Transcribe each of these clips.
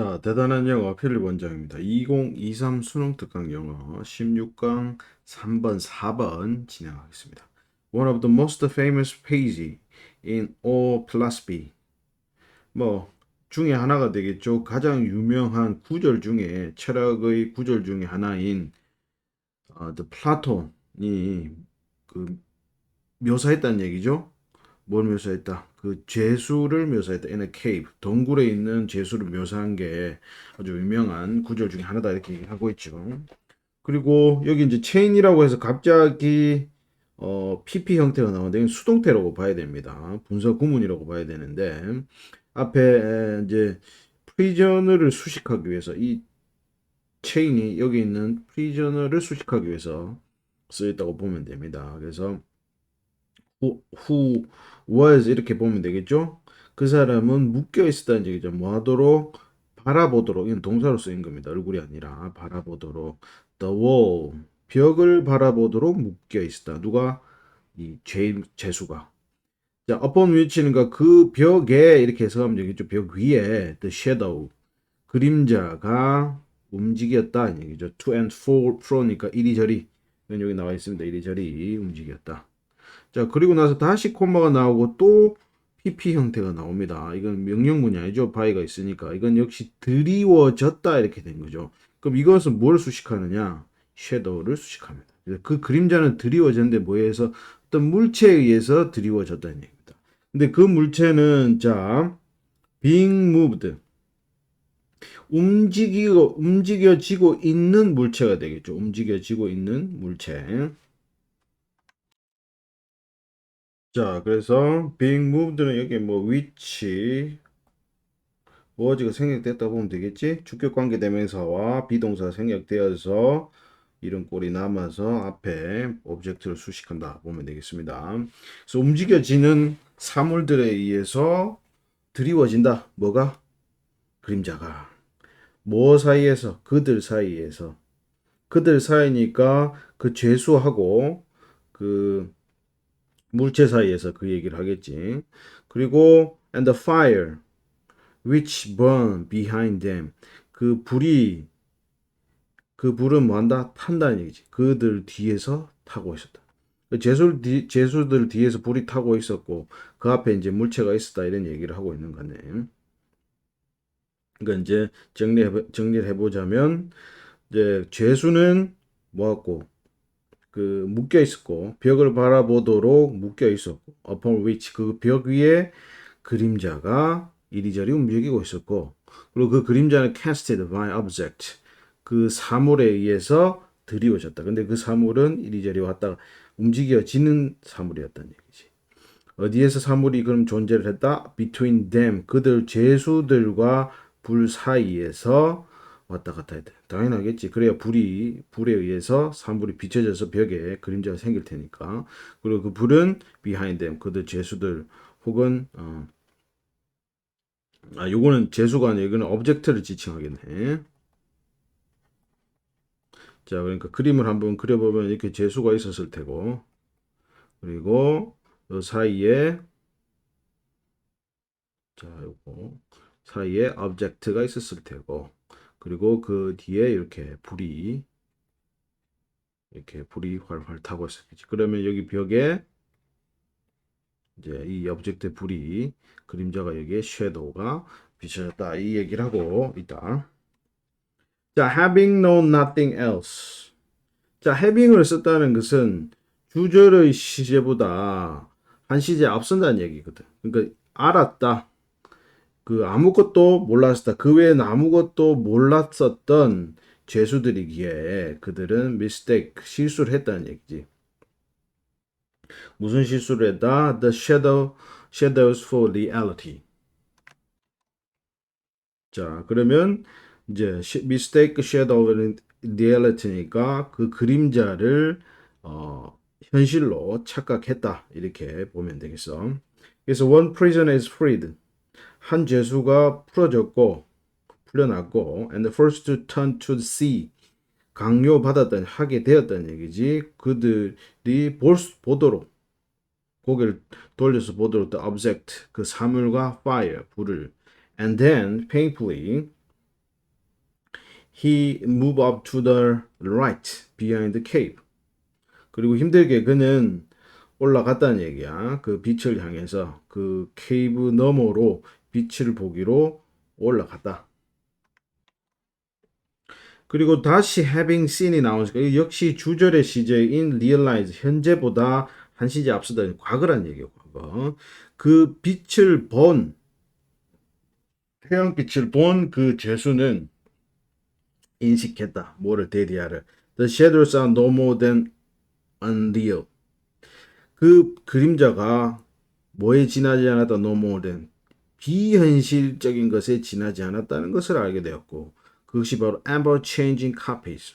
자, 대단한 영어 필립 원장입니다. 2023 수능 특강 영어 16강 3번, 4번 진행하겠습니다. One of the most famous page in all philosophy. 뭐 중에 하나가 되겠죠. 가장 유명한 구절 중에 철학의 구절 중에 하나인 the 플라톤이 그 묘사했다는 얘기죠. 뭘 묘사했다? 그 죄수를 묘사했다. In a cave. 동굴에 있는 죄수를 묘사한 게 아주 유명한 구절 중에 하나다 이렇게 하고 있죠. 그리고 여기 이제 체인이라고 해서 갑자기 PP 형태가 나오는데 이건 수동태라고 봐야 됩니다. 분사 구문이라고 봐야 되는데 앞에 이제 프리저너를 수식하기 위해서 이 체인이 여기 있는 프리저너를 수식하기 위해서 쓰였다고 보면 됩니다. 그래서 who was 이렇게 보면 되겠죠? 그 사람은 묶여 있었다는 얘기죠. 뭐 하도록? 바라보도록. 이건 동사로 쓰인 겁니다. 얼굴이 아니라 바라보도록. The wall. 벽을 바라보도록 묶여 있었다. 누가? 이 재수가. 자, upon which는가 그 벽에 이렇게 해석하면 되겠죠. 벽 위에 the shadow. 그림자가 움직였다. 이 얘기죠. to and fro니까 이리저리. 이건 여기 나와 있습니다. 이리저리 움직였다. 자, 그리고 나서 다시 콤마가 나오고 또 PP 형태가 나옵니다. 이건 명령문이 아니죠. 바이가 있으니까. 이건 역시 드리워졌다 이렇게 된 거죠. 그럼 이것은 뭘 수식하느냐? 섀도우를 수식합니다. 그 그림자는 드리워졌는데 뭐에 의해서 어떤 물체에 의해서 드리워졌다는 얘기입니다. 근데 그 물체는 자, being moved. 움직여지고 있는 물체가 되겠죠. 움직여지고 있는 물체. 자, 그래서 being moved는 여기 뭐 which 뭐지가 생략됐다 보면 되겠지? 주격 관계 대명사와 비동사 생략되어서 이런 꼴이 남아서 앞에 오브젝트를 수식한다 보면 되겠습니다. 그래서 움직여지는 사물들에 의해서 드리워진다. 뭐가? 그림자가. 뭐 사이에서? 그들 사이에서. 그들 사이니까 그 죄수하고 그 물체 사이에서 그 얘기를 하겠지. 그리고 and the fire which burn behind them. 그 불이 그 불은 뭐한다? 탄다는 얘기지. 그들 뒤에서 타고 있었다. 제수들 뒤에서 불이 타고 있었고 그 앞에 이제 물체가 있었다 이런 얘기를 하고 있는 거네. 그러니까 이제 정리를 해보자면 이제 죄수는 뭐였고 그 묶여 있었고 벽을 바라보도록 묶여 있었고 upon which 그 벽 위에 그림자가 이리저리 움직이고 있었고 그리고 그 그림자는 casted by object 그 사물에 의해서 드리워졌다. 근데 그 사물은 이리저리 왔다가 움직여지는 사물이었다는 얘기지. 어디에서 사물이 그럼 존재를 했다? Between them 그들 죄수들과 불 사이에서 왔다 갔다 해야 돼. 당연하겠지. 그래야 불에 의해서 산불이 비춰져서 벽에 그림자가 생길 테니까. 그리고 그 불은 behind them 그들 죄수들 혹은 요거는 재수가 아니라 이거는 오브젝트를 지칭하겠네. 자, 그러니까 그림을 한번 그려보면 이렇게 재수가 있었을 테고, 그리고 요 사이에, 자, 요거 사이에 오브젝트가 있었을 테고, 그리고 그 뒤에 이렇게 불이 활활 타고 있었겠지. 그러면 여기 벽에 이제 이 오브젝트 불이 그림자가 여기에 섀도우가 비춰졌다. 이 얘기를 하고 있다. 자, having known nothing else. 자, having을 썼다는 것은 주절의 시제보다 한 시제 앞선다는 얘기거든. 그러니까 알았다. 그 아무것도 몰랐었다. 그 외에는 아무것도 몰랐었던 죄수들이기에 그들은 mistake, 실수를 했다는 얘기지. 무슨 실수를 했다? The shadows for reality. 자, 그러면 이제 mistake shadow reality니까 그 그림자를 현실로 착각했다. 이렇게 보면 되겠어. 그래서 one prisoner is freed. 한 죄수가 풀려났고 and the first to turn to the sea. 하게 되었다는 얘기지. 그들이 보도록 고개를 돌려서 보도록 the object 그 사물과 fire 불을 and then painfully he moved up to the right behind the cave. 그리고 힘들게 그는 올라갔다는 얘기야. 그 빛을 향해서 그 케이브 너머로 빛을 보기로 올라갔다. 그리고 다시 having seen이 나오니까 역시 주절의 시제인 realize 현재보다 한 시제 앞서다 과거란 얘기예요. 과거. 그 빛을 본 태양빛을 본 그 죄수는 인식했다. 뭐를 대리하를. The shadows are no more than unreal. 그 그림자가 뭐에 지나지 않았다. No more than 비현실적인 것에 지나지 않았다는 것을 알게 되었고 그것이 바로 ever changing copies.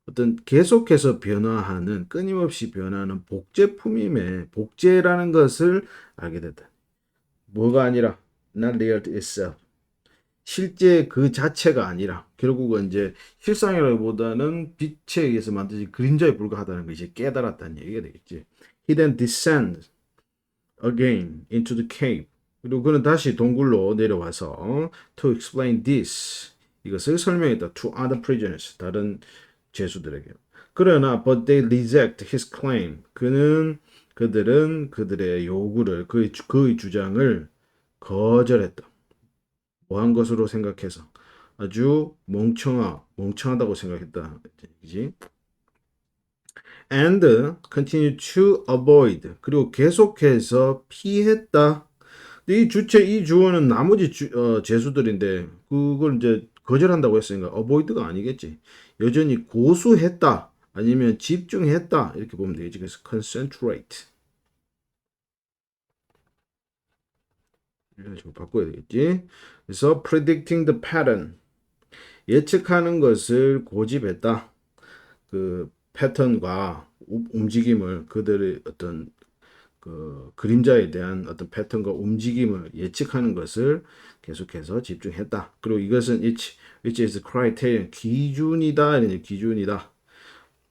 어떤 계속해서 변화하는 끊임없이 변하는 복제품임에 복제라는 것을 알게 됐다. 뭐가 아니라 not real itself. 실제 그 자체가 아니라 결국은 이제 실상이라기보다는 빛에 의해서 만드진 그림자에 불과하다는 걸 이제 깨달았다는 얘기가 되겠지. He then descends again into the cave. 그리고 그는 다시 동굴로 내려와서 to explain this 이것을 설명했다. To other prisoners 다른 죄수들에게. 그러나 but they reject his claim. 그들은 그들의 요구를 그의 주장을 거절했다. 뭐한 것으로 생각해서 아주 멍청하다고 생각했다. 그지? And continue to avoid 그리고 계속해서 피했다. 이 주체 이 주어는 나머지 죄수들인데 그걸 이제 거절한다고 했으니까 avoid가 아니겠지. 여전히 고수했다 아니면 집중했다 이렇게 보면 되겠지. 그래서 concentrate 이런 식으로 바꿔야 되겠지. 그래서 predicting the pattern 예측하는 것을 고집했다. 그 패턴과 움직임을 그들의 어떤 그 그림자에 대한 어떤 패턴과 움직임을 예측하는 것을 계속해서 집중했다. 그리고 이것은 which is criterion 기준이다. 이런 기준이다.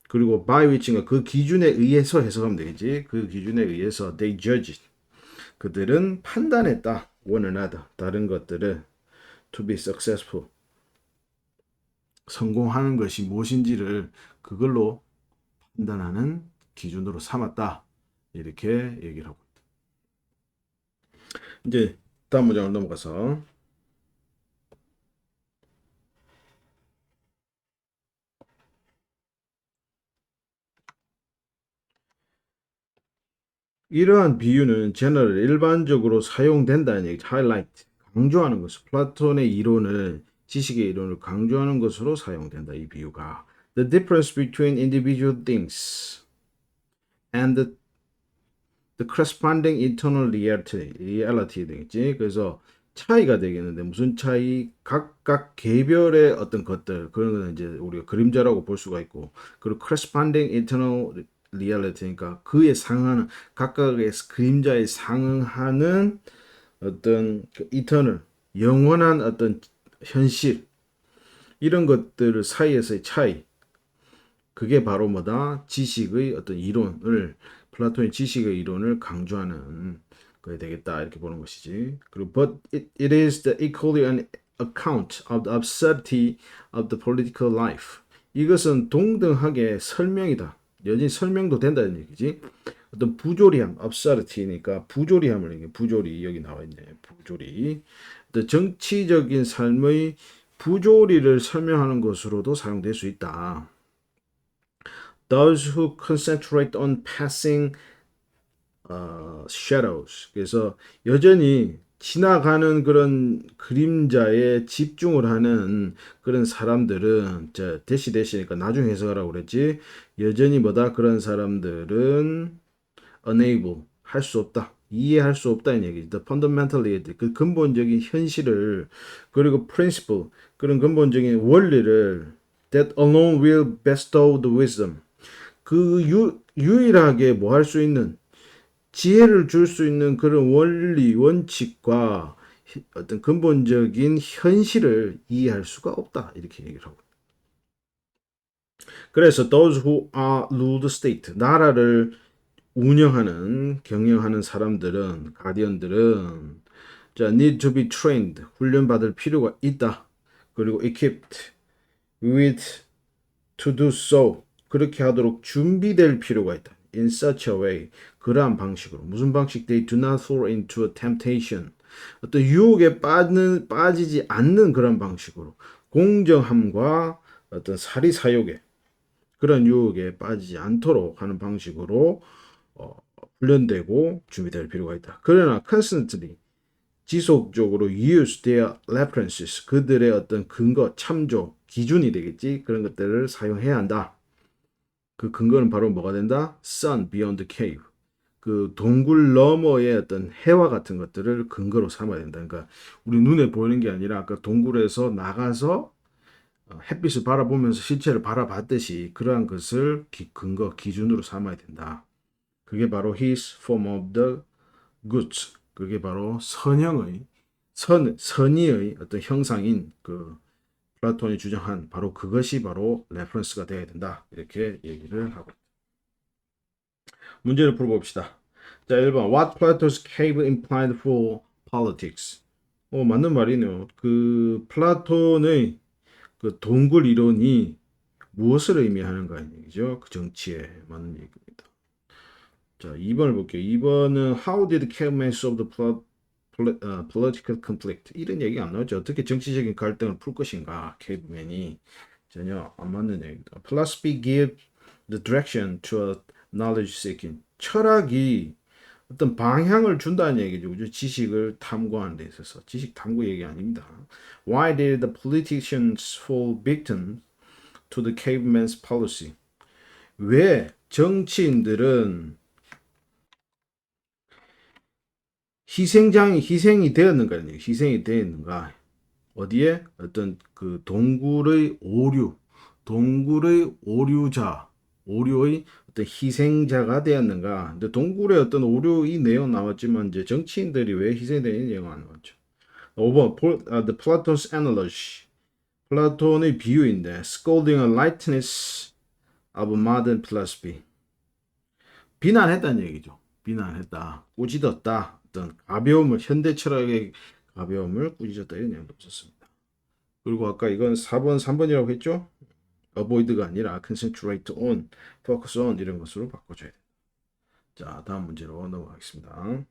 그리고 by which인가 그 기준에 의해서 해석하면 되겠지. 그 기준에 의해서 they judged 그들은 판단했다. one another 다른 것들을 to be successful 성공하는 것이 무엇인지를 그걸로 판단하는 기준으로 삼았다. 이렇게 얘기를 하고 있다. 이제 다음 문장으로 넘어가서 이러한 비유는 general 일반적으로 사용된다는 얘기, highlight 강조하는 것을 플라톤의 이론을 지식의 이론을 강조하는 것으로 사용된다. 이 비유가 the difference between individual things and the corresponding internal reality 되겠지. 그래서 차이가 되겠는데 무슨 차이? 각각 개별의 어떤 것들 그런 거는 이제 우리가 그림자라고 볼 수가 있고 그리고 corresponding internal reality니까 그에 상응하는 각각의 그림자에 상응하는 어떤 eternal 영원한 어떤 현실 이런 것들 사이에서의 차이 그게 바로 뭐다? 지식의 어떤 이론을 플라톤의 지식의 이론을 강조하는 거에 되겠다 이렇게 보는 것이지. 그리고 but it is the equally an account of the absurdity of the political life. 이것은 동등하게 설명이다. 여전히 설명도 된다는 얘기지. 어떤 부조리함, absurdity니까 부조리함을 얘기해. 부조리 여기 나와 있네. 부조리. 정치적인 삶의 부조리를 설명하는 것으로도 사용될 수 있다. Those who concentrate on passing shadows. 그래서 여전히 지나가는 그런 그림자에 집중을 하는 그런 사람들은 대시니까 나중에 해석하라고 그랬지. 여전히 뭐다 그런 사람들은 unable 할 수 없다. 이해할 수 없다는 얘기지. The fundamentally 그 근본적인 현실을 그리고 principle 그런 근본적인 원리를 that alone will bestow the wisdom 그 유일하게 뭐 할 수 있는 지혜를 줄 수 있는 그런 원리, 원칙과 어떤 근본적인 현실을 이해할 수가 없다. 이렇게 얘기를 하고. 그래서 those who are ruled state, 나라를 운영하는, 경영하는 사람들은, 가디언들은 자, need to be trained, 훈련받을 필요가 있다. 그리고 equipped, with to do so. 그렇게 하도록 준비될 필요가 있다. In such a way. 그러한 방식으로. 무슨 방식? They do not fall into a temptation. 어떤 유혹에 빠지지 않는 그런 방식으로. 공정함과 어떤 사리사욕에 그런 유혹에 빠지지 않도록 하는 방식으로 훈련되고 준비될 필요가 있다. 그러나 constantly 지속적으로 use their references 그들의 어떤 근거, 참조, 기준이 되겠지. 그런 것들을 사용해야 한다. 그 근거는 바로 뭐가 된다? Sun beyond the cave. 그 동굴 너머의 어떤 해와 같은 것들을 근거로 삼아야 된다. 그러니까 우리 눈에 보이는 게 아니라 아까 동굴에서 나가서 햇빛을 바라보면서 실체를 바라봤듯이 그러한 것을 근거, 기준으로 삼아야 된다. 그게 바로 his form of the goods. 그게 바로 선의의 어떤 형상인 그 플라톤이 주장한 바로 그것이 바로 레퍼런스가 되어야 된다. 이렇게 얘기를 하고. 문제를 풀어봅시다. 자, 1번. What Plato's cave implied for politics? 맞는 말이네요. 그 플라톤의 그 동굴 이론이 무엇을 의미하는가 얘기죠. 그 정치에 맞는 얘기입니다. 자, 2번을 볼게요. 2번은 How did Caveman solve the political conflict? 이런 얘기가 안 나오죠. 어떻게 정치적인 갈등을 풀 것인가? 케이브맨이 전혀 안 맞는 얘기입니다. Philosophy give the direction to a knowledge seeking. 철학이 어떤 방향을 준다는 얘기죠. 그죠? 지식을 탐구하는 데 있어서. 지식 탐구 얘기 아닙니다. Why did the politicians fall victim to the caveman's policy? 왜 정치인들은 희생이 되었는가? 희생이 되었는가? 어디에? 어떤 그 동굴의 오류의 어떤 희생자가 되었는가? 근데 동굴의 어떤 오류 이 내용 나왔지만 이제 정치인들이 왜 희생되는 내용 안 나왔죠. 5번 The Plato's analogy. 플라톤의 비유인데 scolding a lightness of modern philosophy. 비난했다는 얘기죠. 비난했다. 꾸짖었다. 어떤 가벼움을 현대 철학의 가벼움을 꾸짖었다 이런 내용도 없었습니다. 그리고 아까 이건 4번, 3번이라고 했죠? avoid가 아니라 concentrate on, focus on 이런 것으로 바꿔줘야 돼요. 자, 다음 문제로 넘어가겠습니다.